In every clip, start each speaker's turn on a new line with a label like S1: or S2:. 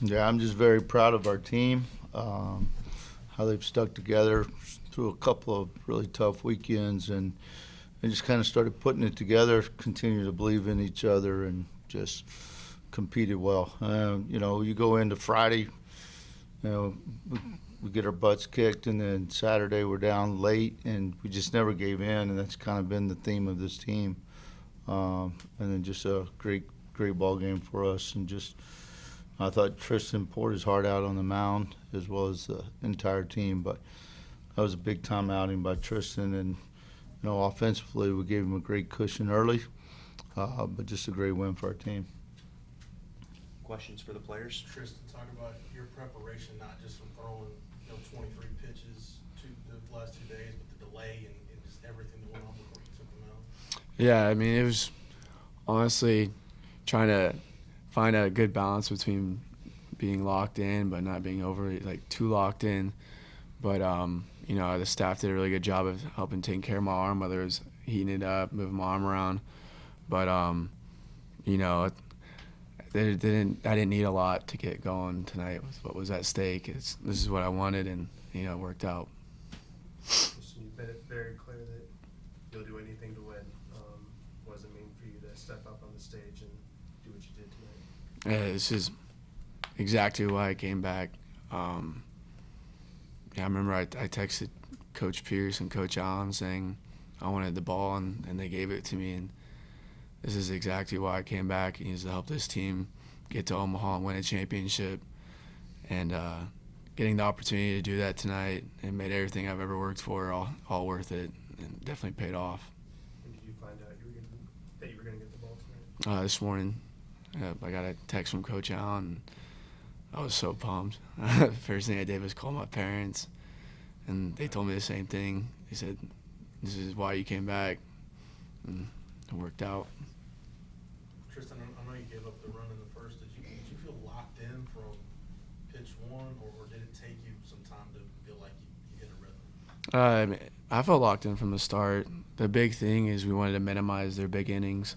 S1: Yeah, I'm just very proud of our team, how they've stuck together through a couple of really tough weekends and just kind of started putting it together, continue to believe in each other, and just competed well. You go into Friday, we get our butts kicked, and then Saturday we're down late, and we just never gave in, and that's kind of been the theme of this team. And then just a great ball game for us, and just I thought Tristan poured his heart out on the mound as well as the entire team, but that was a big time outing by Tristan, and offensively we gave him a great cushion early, but just a great win for our team.
S2: Questions for the players?
S3: Tristan, talk about your preparation, not just from throwing 23 pitches the last 2 days, but the delay and just everything that went on before you took them out.
S4: Yeah, I mean, it was honestly trying to find a good balance between being locked in but not being too locked in. But the staff did a really good job of helping taking care of my arm, whether it was heating it up, moving my arm around. But I didn't need a lot to get going tonight with what was at stake. This is what I wanted, and it worked out.
S5: You've made it very clear that you'll do anything to win. What does it mean for you to step up on the stage and do what you did tonight?
S4: Yeah, this is exactly why I came back. I remember I texted Coach Pierce and Coach Allen saying I wanted the ball, and they gave it to me. And this is exactly why I came back, and to help this team get to Omaha and win a championship. And getting the opportunity to do that tonight, it made everything I've ever worked for all worth it, and definitely paid off.
S5: When did you find out that you were going to get the ball tonight?
S4: This morning, I got a text from Coach Allen, and I was so pumped. First thing I did was call my parents, and they told me the same thing. They said, "This is why you came back," and it worked out.
S3: Tristan, I know you gave up the run in the first. Did you feel locked in from pitch one, or did it take you some time to feel like you hit a rhythm?
S4: I felt locked in from the start. The big thing is we wanted to minimize their big innings.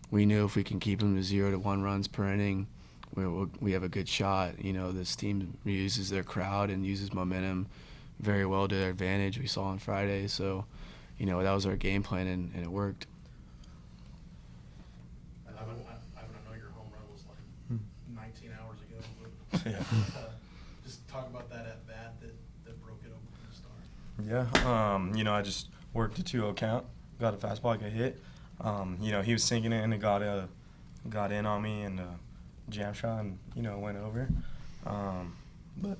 S4: We knew if we can keep them to 0 to 1 runs per inning, we have a good shot. This team uses their crowd and uses momentum very well to their advantage. We saw on Friday, so that was our game plan, and it worked.
S3: I know your home run was like 19 hours ago, but just talk about that at bat that broke it open from the start.
S6: Yeah, I just worked a 2-0 count, got a fastball I could hit. He was sinking it, and it got in on me, and jam shot, and went over. But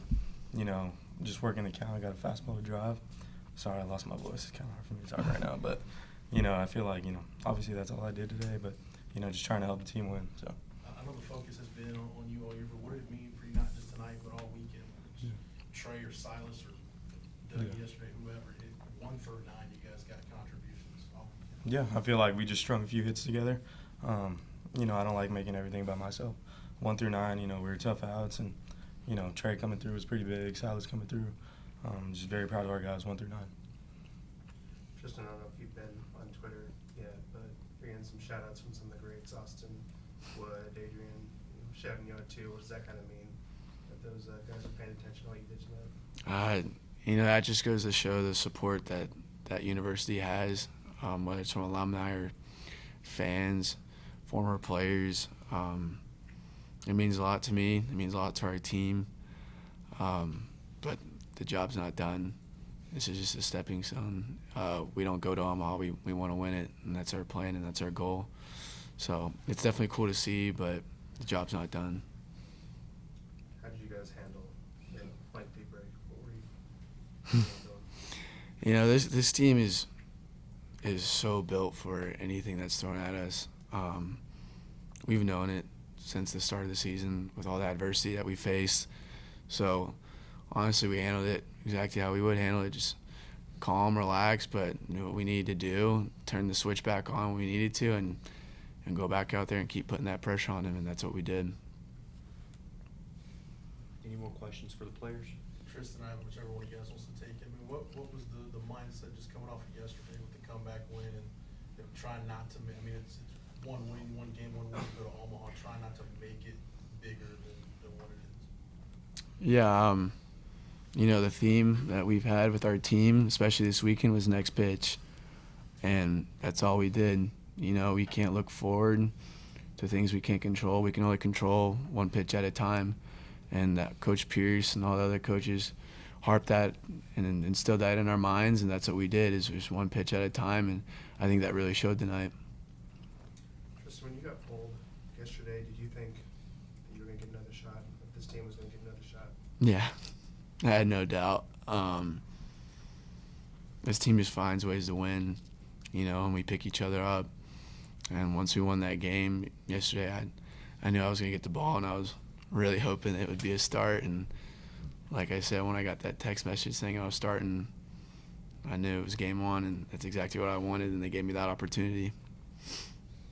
S6: just working the count, I got a fastball to drive. Sorry, I lost my voice. It's kind of hard for me to talk right now, but I feel like obviously that's all I did today, but just trying to help the team win. So
S3: I know the focus has been on you all year, but what did it mean for you, not just tonight, but all weekend? Trey or Silas or Doug yesterday, whoever, 1 through 9, you guys got contributions all weekend.
S6: yeah, I feel like we just strung a few hits together. I don't like making everything by myself. 1 through 9, we were tough outs, and Trey coming through was pretty big. Silas coming through. Just very proud of our guys 1 through 9.
S5: Tristan, I don't know if you've been on Twitter yet, but you're getting some shout-outs from some of the greats, Austin, Wood, Adrian, shouting you out too. What does that kind of mean, that those guys are paying attention to what you did tonight?
S4: That just goes to show the support that university has, whether it's from alumni or fans, former players. It means a lot to me. It means a lot to our team. But the job's not done. This is just a stepping stone. We don't go to Omaha. We want to win it, and that's our plan, and that's our goal. So it's definitely cool to see, but the job's not done.
S5: How did you guys handle the lengthy break? What were you doing?
S4: This team is so built for anything that's thrown at us. We've known it since the start of the season with all the adversity that we faced. So honestly, we handled it exactly how we would handle it, just calm, relax, but knew what we needed to do, turn the switch back on when we needed to, and go back out there and keep putting that pressure on them, and that's what we did.
S2: Any more questions for the players?
S3: Tristan, whichever one of you guys wants to take it. I mean, what was the mindset just coming off of yesterday with the comeback win and trying not to – I mean, it's one win, one game, one win to go to Omaha, trying not to make it bigger than
S4: Yeah, the theme that we've had with our team, especially this weekend, was next pitch. And that's all we did. We can't look forward to things we can't control. We can only control one pitch at a time. And that Coach Pierce and all the other coaches harped that and instilled that in our minds, and that's what we did, is just one pitch at a time. And I think that really showed tonight.
S5: Tristan, when you got pulled yesterday, did you think that you were going to get another shot, that this team was going to get another shot?
S4: Yeah, I had no doubt. This team just finds ways to win, and we pick each other up. And once we won that game yesterday, I knew I was going to get the ball, and I was really hoping it would be a start. And like I said, when I got that text message saying I was starting, I knew it was game one, and that's exactly what I wanted, and they gave me that opportunity.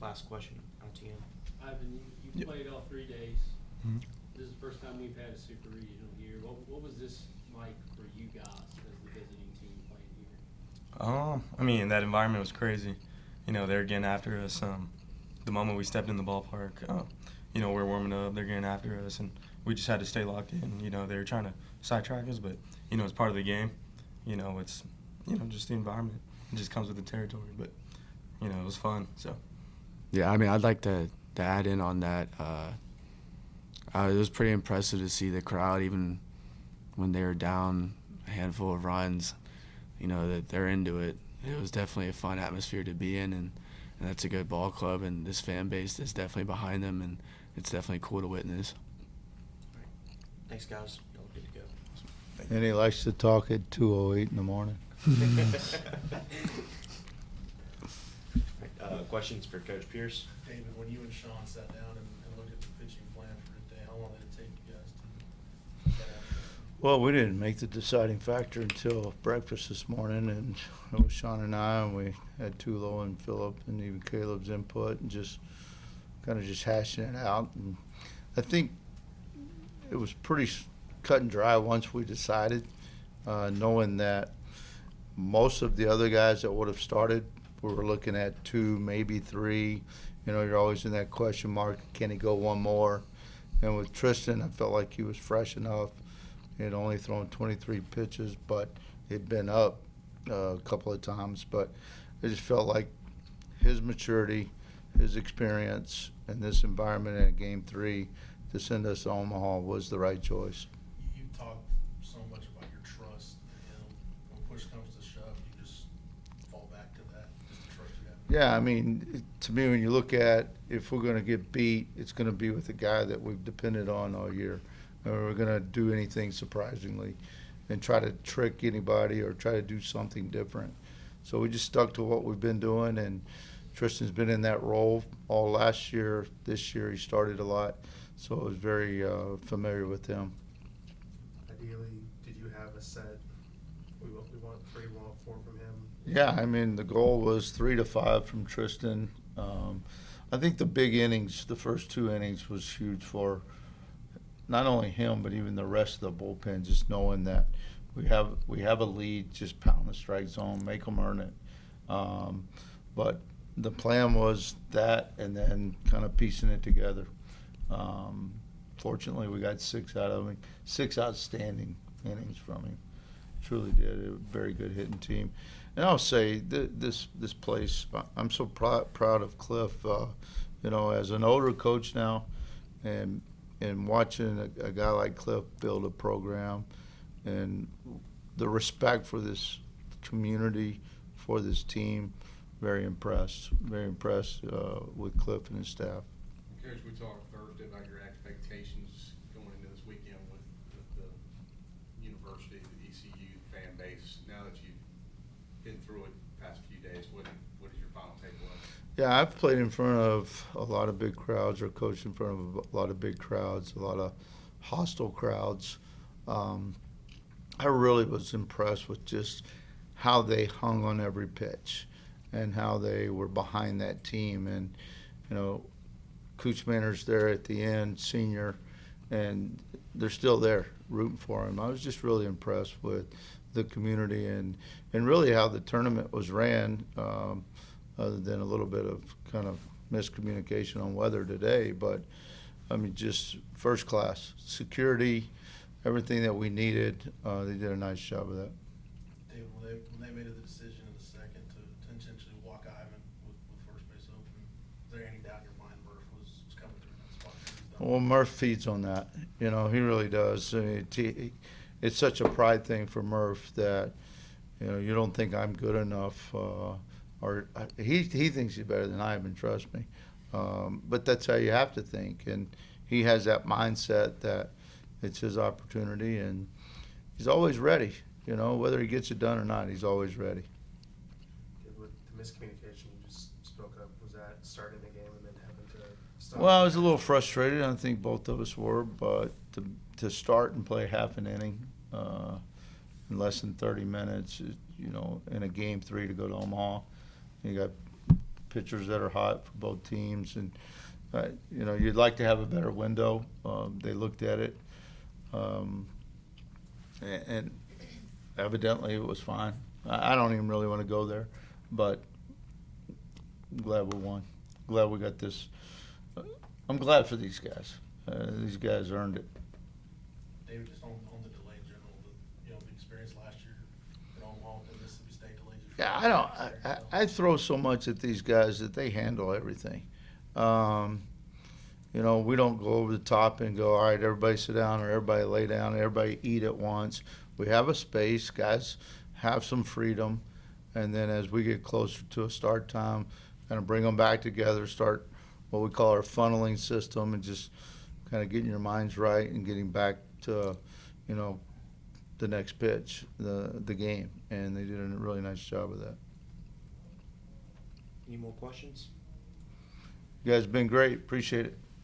S2: Last question, RTN.
S7: Ivan, you
S6: Yep.
S7: played all 3 days.
S6: Mhm.
S7: This is the first time we've had a super regional here. What was this like for you guys as the visiting team playing here?
S6: That environment was crazy. They were getting after us. The moment we stepped in the ballpark, we're warming up, they're getting after us, and we just had to stay locked in. They were trying to sidetrack us, but, it's part of the game. It's, just the environment. It just comes with the territory, but, it was fun, so.
S4: Yeah, I'd like to add in on that. It was pretty impressive to see the crowd, even when they were down a handful of runs, that they're into it. It was definitely a fun atmosphere to be in, and that's a good ball club, and this fan base is definitely behind them, and it's definitely cool to witness.
S2: Thanks, guys. Y'all good to go.
S1: And he likes to talk at 2:08 in the morning.
S2: Questions for Coach Pierce?
S3: David, when you and Sean sat down and looked at the pitching plan for today, how long did it take you guys to get after it?
S1: Well, we didn't make the deciding factor until breakfast this morning, and it was Sean and I, and we had Tulo and Philip and even Caleb's input, and just kind of just hashing it out. And I think it was pretty cut and dry once we decided, knowing that most of the other guys that would have started, we were looking at 2, maybe 3. You're always in that question mark, can he go one more? And with Tristan, I felt like he was fresh enough. He had only thrown 23 pitches, but he'd been up a couple of times. But I just felt like his maturity, his experience in this environment in Game 3 to send us to Omaha was the right choice.
S3: You talked so much about your trust in him. When push comes to shove, you just fall back to that, just the trust you have.
S1: Yeah, to me, when you look at if we're going to get beat, it's going to be with a guy that we've depended on all year. Or we're going to do anything surprisingly and try to trick anybody or try to do something different. So we just stuck to what we've been doing, and Tristan's been in that role all last year. This year he started a lot, so I was very familiar with him.
S5: Ideally, did you have a set, we want 3, we want 4 from him?
S1: Yeah, the goal was 3 to 5 from Tristan. I think the big innings, the first 2 innings, was huge for not only him but even the rest of the bullpen. Just knowing that we have a lead, just pound the strike zone, make them earn it. But the plan was that, and then kind of piecing it together. Fortunately, we got 6 out of him, 6 outstanding innings from him. Truly did. A very good hitting team. And I'll say this place, I'm so proud of Cliff. As an older coach now, and watching a guy like Cliff build a program, and the respect for this community, for this team, very impressed with Cliff and his staff.
S8: Coach, we talked Thursday about your expectations going into this weekend with the university, the ECU fan base. Now that you've been through it the past few days, what is your final takeaway?
S1: Yeah, I've played in front of a lot of big crowds, or coached in front of a lot of big crowds, a lot of hostile crowds. I really was impressed with just how they hung on every pitch and how they were behind that team. And, Cooch Manor's there at the end, senior, and they're still there rooting for him. I was just really impressed with the community and really how the tournament was ran, other than a little bit of kind of miscommunication on weather today. But, just first class security. everything that we needed. They did a nice job of that.
S3: David, when they made the decision in the second to intentionally walk Ivan with first base open, is there any doubt in your mind Murph was coming through that spot? He's done
S1: Well, Murph feeds on that. You know, he really does. I mean, it's such a pride thing for Murph that, you know, you don't think I'm good enough. He thinks he's better than Ivan, trust me. But that's how you have to think. And he has that mindset that it's his opportunity, and he's always ready. You know, whether he gets it done or not, he's always ready.
S5: With the miscommunication you just spoke of, was that starting the game and then having to stop?
S1: Well, I was a little frustrated. I think both of us were, but to start and play half an inning in less than 30 minutes, you know, in a game 3 to go to Omaha, you got pitchers that are hot for both teams, and you know, you'd like to have a better window. They looked at it, and evidently it was fine. I don't even really want to go there, but I'm glad we won. Glad we got this. I'm glad for these guys. These guys earned it.
S3: David, just on the delay in general, the experience last year at Omaha, the Mississippi State delayed you.
S1: Yeah, I don't. I throw so much at these guys that they handle everything. You know, we don't go over the top and go, all right, everybody sit down, or everybody lay down, everybody eat at once. We have a space. Guys have some freedom, and then as we get closer to a start time, kind of bring them back together, start what we call our funneling system, and just kind of getting your minds right and getting back to, you know, the next pitch, the game. And they did a really nice job of that.
S2: Any more questions?
S1: You guys have been great. Appreciate it.